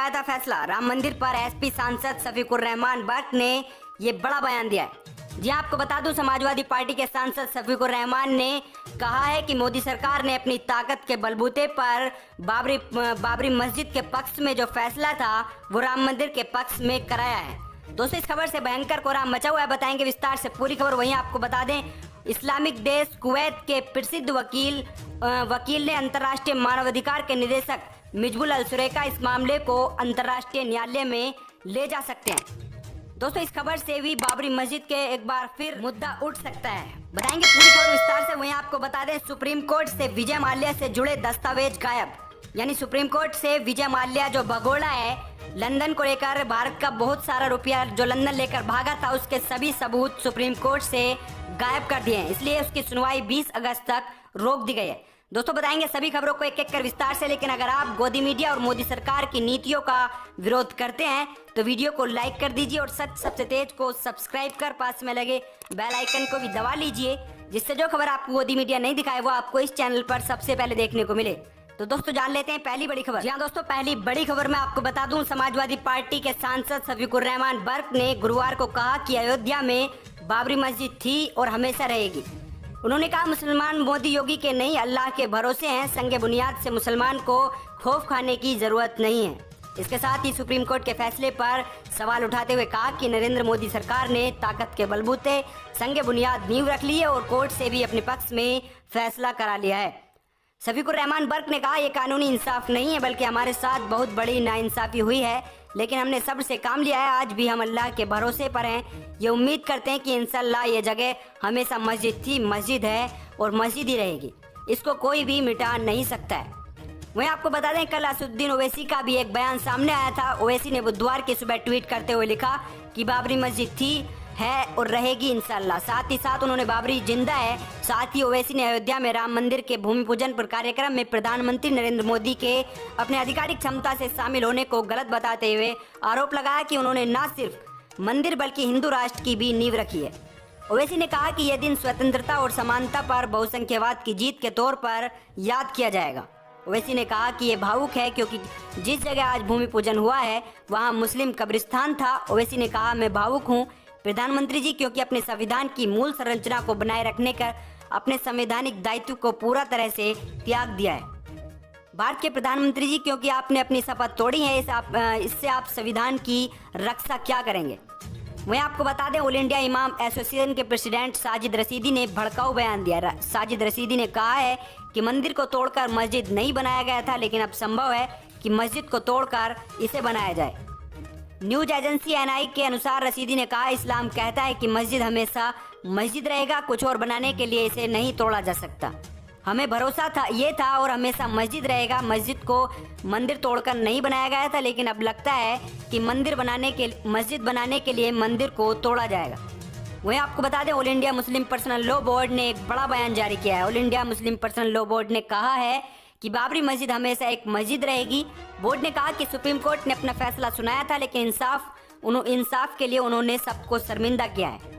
आया था फैसला। राम मंदिर पर एसपी सांसद शफीकुर रहमान बर्क ने ये बड़ा बयान दिया है। जी आपको बता दूं, समाजवादी पार्टी के सांसद शफीकुर रहमान ने कहा है कि मोदी सरकार ने अपनी ताकत के बलबूते पर बाबरी मस्जिद के पक्ष में जो फैसला था वो राम मंदिर के पक्ष में कराया है। दोस्तों, इस खबर से भयंकर कोहराम मचा हुआ है, बताएंगे विस्तार से पूरी खबर। वहीं आपको बता दें, इस्लामिक देश कुवैत के प्रसिद्ध वकील ने अंतर्राष्ट्रीय मानवाधिकार के निदेशक मिजबुल अल सुरेका इस मामले को अंतर्राष्ट्रीय न्यायालय में ले जा सकते हैं। दोस्तों, इस खबर से भी बाबरी मस्जिद के एक बार फिर मुद्दा उठ सकता है, बताएंगे पूरी खबर विस्तार से। वहीं आपको बता दें, सुप्रीम कोर्ट से विजय माल्या से जुड़े दस्तावेज गायब। यानी सुप्रीम कोर्ट से विजय माल्या जो भगोड़ा है लंदन को लेकर, भारत का बहुत सारा रुपया जो लंदन लेकर भागा था, उसके सभी सबूत सुप्रीम कोर्ट से गायब कर दिए हैं। इसलिए उसकी सुनवाई 20 अगस्त तक रोक दी गई है। दोस्तों, बताएंगे सभी खबरों को एक एक कर विस्तार से। लेकिन अगर आप गोदी मीडिया और मोदी सरकार की नीतियों का विरोध करते हैं तो वीडियो को लाइक कर दीजिए और सच सबसे तेज को सब्सक्राइब कर पास में लगे बेल आइकन को भी दबा लीजिए, जिससे जो खबर आपको गोदी मीडिया नहीं दिखाए वो आपको इस चैनल पर सबसे पहले देखने को मिले। तो दोस्तों, जान लेते हैं पहली बड़ी खबर। जी हाँ दोस्तों, पहली बड़ी खबर मैं आपको बता दूं, समाजवादी पार्टी के सांसद शफीकुर रहमान बर्क ने गुरुवार को कहा कि अयोध्या में बाबरी मस्जिद थी और हमेशा रहेगी। उन्होंने कहा, मुसलमान मोदी योगी के नहीं अल्लाह के भरोसे हैं, संगे बुनियाद से मुसलमान को खौफ खाने की जरूरत नहीं है। इसके साथ ही सुप्रीम कोर्ट के फैसले पर सवाल उठाते हुए कहा कि नरेंद्र मोदी सरकार ने ताकत के बलबूते संगे बुनियाद नींव रख ली है और कोर्ट से भी अपने पक्ष में फैसला करा लिया है। शफीकुर रहमान बर्क ने कहा, यह कानूनी इंसाफ नहीं है बल्कि हमारे साथ बहुत बड़ी नाइंसाफी हुई है, लेकिन हमने सब्र से काम लिया है। आज भी हम अल्लाह के भरोसे पर हैं। ये उम्मीद करते हैं कि इंशाअल्लाह ये जगह हमेशा मस्जिद थी, मस्जिद है और मस्जिद ही रहेगी। इसको कोई भी मिटा नहीं सकता है। वहीं आपको बता दें, कल असदुद्दीन ओवैसी का भी एक बयान सामने आया था। ओवैसी ने बुधवार की सुबह ट्वीट करते हुए लिखा कि बाबरी मस्जिद थी, है और रहेगी इंशाअल्लाह। साथ ही साथ उन्होंने बाबरी जिंदा है। साथ ही ओवैसी ने अयोध्या में राम मंदिर के भूमि पूजन पर कार्यक्रम में प्रधानमंत्री नरेंद्र मोदी के अपने आधिकारिक क्षमता से शामिल होने को गलत बताते हुए आरोप लगाया कि उन्होंने न सिर्फ मंदिर बल्कि हिंदू राष्ट्र की भी नींव रखी है। ओवैसी ने कहा कि यह दिन स्वतंत्रता और समानता पर बहुसंख्यवाद की जीत के तौर पर याद किया जाएगा। ओवैसी ने कहा कि ये भावुक है क्योंकि जिस जगह आज भूमि पूजन हुआ है वहाँ मुस्लिम कब्रिस्तान था। ओवैसी ने कहा, मैं भावुक हूँ प्रधानमंत्री जी, क्योंकि अपने संविधान की मूल संरचना को बनाए रखने कर अपने संवैधानिक दायित्व को पूरा तरह से त्याग दिया है। भारत के प्रधानमंत्री जी, क्योंकि आपने अपनी शपथ तोड़ी है, इससे आप संविधान की रक्षा क्या करेंगे। वहीं आपको बता दें, ऑल इंडिया इमाम एसोसिएशन के प्रेसिडेंट साजिद रशीदी ने भड़काऊ बयान दिया। साजिद रशीदी ने कहा है कि मंदिर को तोड़कर मस्जिद नहीं बनाया गया था, लेकिन अब संभव है कि मस्जिद को तोड़कर इसे बनाया जाए। न्यूज एजेंसी एनआई के अनुसार रशीदी ने कहा, इस्लाम कहता है कि मस्जिद हमेशा मस्जिद रहेगा, कुछ और बनाने के लिए इसे नहीं तोड़ा जा सकता। हमें भरोसा था, ये था और हमेशा मस्जिद रहेगा। मस्जिद को मंदिर तोड़कर नहीं बनाया गया था, लेकिन अब लगता है कि मस्जिद बनाने के लिए मंदिर को तोड़ा जाएगा। वहीं आपको बता दें, all India Muslim personal law board ने एक बड़ा बयान जारी किया है। All India Muslim personal law board ने कहा है कि बाबरी मस्जिद हमेशा एक मस्जिद रहेगी। बोर्ड ने कहा कि सुप्रीम कोर्ट ने अपना फैसला सुनाया था, लेकिन इंसाफ के लिए उन्होंने सबको शर्मिंदा किया है।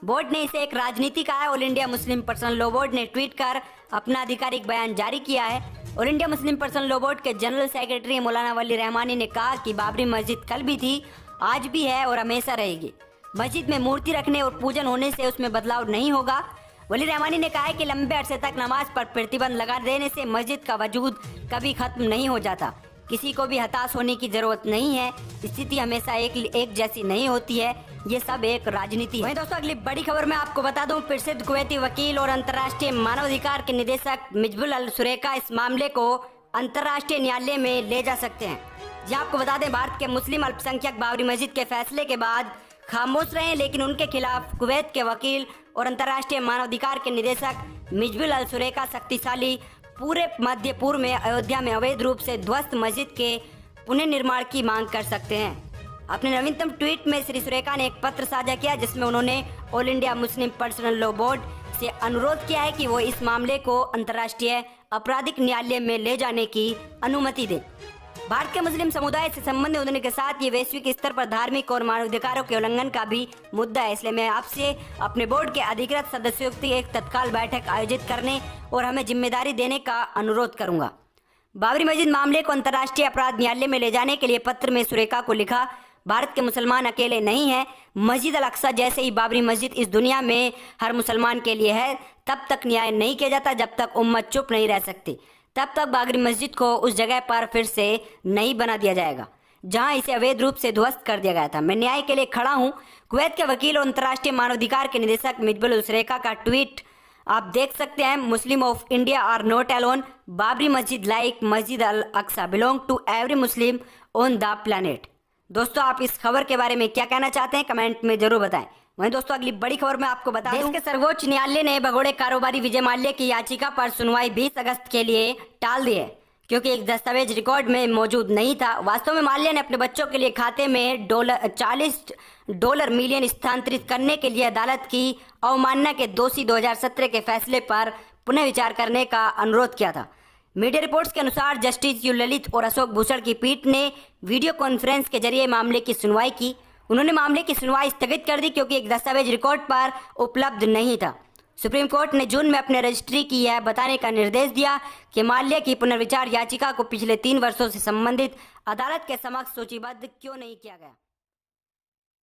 बोर्ड ने इसे एक राजनीति कहा है। All India Muslim personal law board ने ट्वीट कर अपना आधिकारिक बयान जारी किया है। All India Muslim personal law board के जनरल सेक्रेटरी मौलाना वली रहमानी ने कहा कि बाबरी मस्जिद कल भी थी, आज भी है और हमेशा रहेगी। मस्जिद में मूर्ति रखने और पूजन होने से उसमें बदलाव नहीं होगा। वली रहमानी ने कहा है कि लंबे अरसे तक नमाज पर प्रतिबंध लगा देने से मस्जिद का वजूद कभी खत्म नहीं हो जाता। किसी को भी हताश होने की जरूरत नहीं है। स्थिति हमेशा एक जैसी नहीं होती है। ये सब एक राजनीति है। वहीं दोस्तों, अगली बड़ी खबर मैं आपको बता दूं, प्रसिद्ध कुवैती वकील और अंतर्राष्ट्रीय मानवाधिकार के निदेशक मिजबुल अल सुरेका इस मामले को अंतर्राष्ट्रीय न्यायालय में ले जा सकते हैं। जी आपको बता दें, भारत के मुस्लिम अल्पसंख्यक बाबरी मस्जिद के फैसले के बाद खामोश रहे, लेकिन उनके खिलाफ कुवैत के वकील और अंतर्राष्ट्रीय मानवाधिकार के निदेशक मिजबुल अल सुरेका शक्तिशाली पूरे मध्य पूर्व में अयोध्या में अवैध रूप से ध्वस्त मस्जिद के पुनर्निर्माण की मांग कर सकते हैं। अपने नवीनतम ट्वीट में श्री सुरेका ने एक पत्र साझा किया, जिसमें उन्होंने all India Muslim personal law board से अनुरोध किया है कि वो इस मामले को अंतर्राष्ट्रीय आपराधिक न्यायालय में ले जाने की अनुमति दे। भारत के मुस्लिम समुदाय से संबंधित होने के साथ ये वैश्विक स्तर पर धार्मिक और मानवाधिकारों के उल्लंघन का भी मुद्दा है। इसलिए मैं आपसे अपने बोर्ड के अधिकृत सदस्यों की एक तत्काल बैठक आयोजित करने और हमें जिम्मेदारी देने का अनुरोध करूंगा। बाबरी मस्जिद मामले को अंतर्राष्ट्रीय अपराध न्यायालय में ले जाने के लिए पत्र में सुरेखा को लिखा, भारत के मुसलमान अकेले नहीं हैं। मस्जिद अल अक्सा जैसे ही बाबरी मस्जिद इस दुनिया में हर मुसलमान के लिए है। तब तक न्याय नहीं किया जाता जब तक उम्मत चुप नहीं रह सकती। तब तक बाबरी मस्जिद को उस जगह पर फिर से नहीं बना दिया जाएगा जहां इसे अवैध रूप से ध्वस्त कर दिया गया था। मैं न्याय के लिए खड़ा हूं। कुवैत के वकील और अंतर्राष्ट्रीय मानवाधिकार के निदेशक मिजबुल उल सुरेखा का ट्वीट आप देख सकते हैं। Muslim of India are not alone. Babri Masjid like Masjid al Aqsa belong to every Muslim on the planet. दोस्तों, आप इस खबर के बारे में क्या कहना चाहते हैं कमेंट में जरूर बताएं। वहीं दोस्तों, अगली बड़ी खबर में आपको बता दें, देश के सर्वोच्च न्यायालय ने भगोड़े कारोबारी विजय माल्या की याचिका पर सुनवाई 20 अगस्त के लिए टाल दी है क्योंकि एक दस्तावेज रिकॉर्ड में मौजूद नहीं था। वास्तव में माल्या ने अपने बच्चों के लिए खाते में $40 मिलियन स्थानांतरित करने के लिए अदालत की अवमानना के दोषी 2017 के फैसले पर पुनः विचार करने का अनुरोध किया था। मीडिया रिपोर्ट्स के अनुसार जस्टिस यू ललित और अशोक भूषण की पीठ ने वीडियो कॉन्फ्रेंस के जरिए मामले की सुनवाई की। उन्होंने मामले की सुनवाई स्थगित कर दी क्योंकि एक दस्तावेज रिकॉर्ड पर उपलब्ध नहीं था। सुप्रीम कोर्ट ने जून में अपने रजिस्ट्री की यह बताने का निर्देश दिया कि माल्या की पुनर्विचार याचिका को पिछले 3 वर्षों से संबंधित अदालत के समक्ष सूचीबद्ध क्यों नहीं किया गया।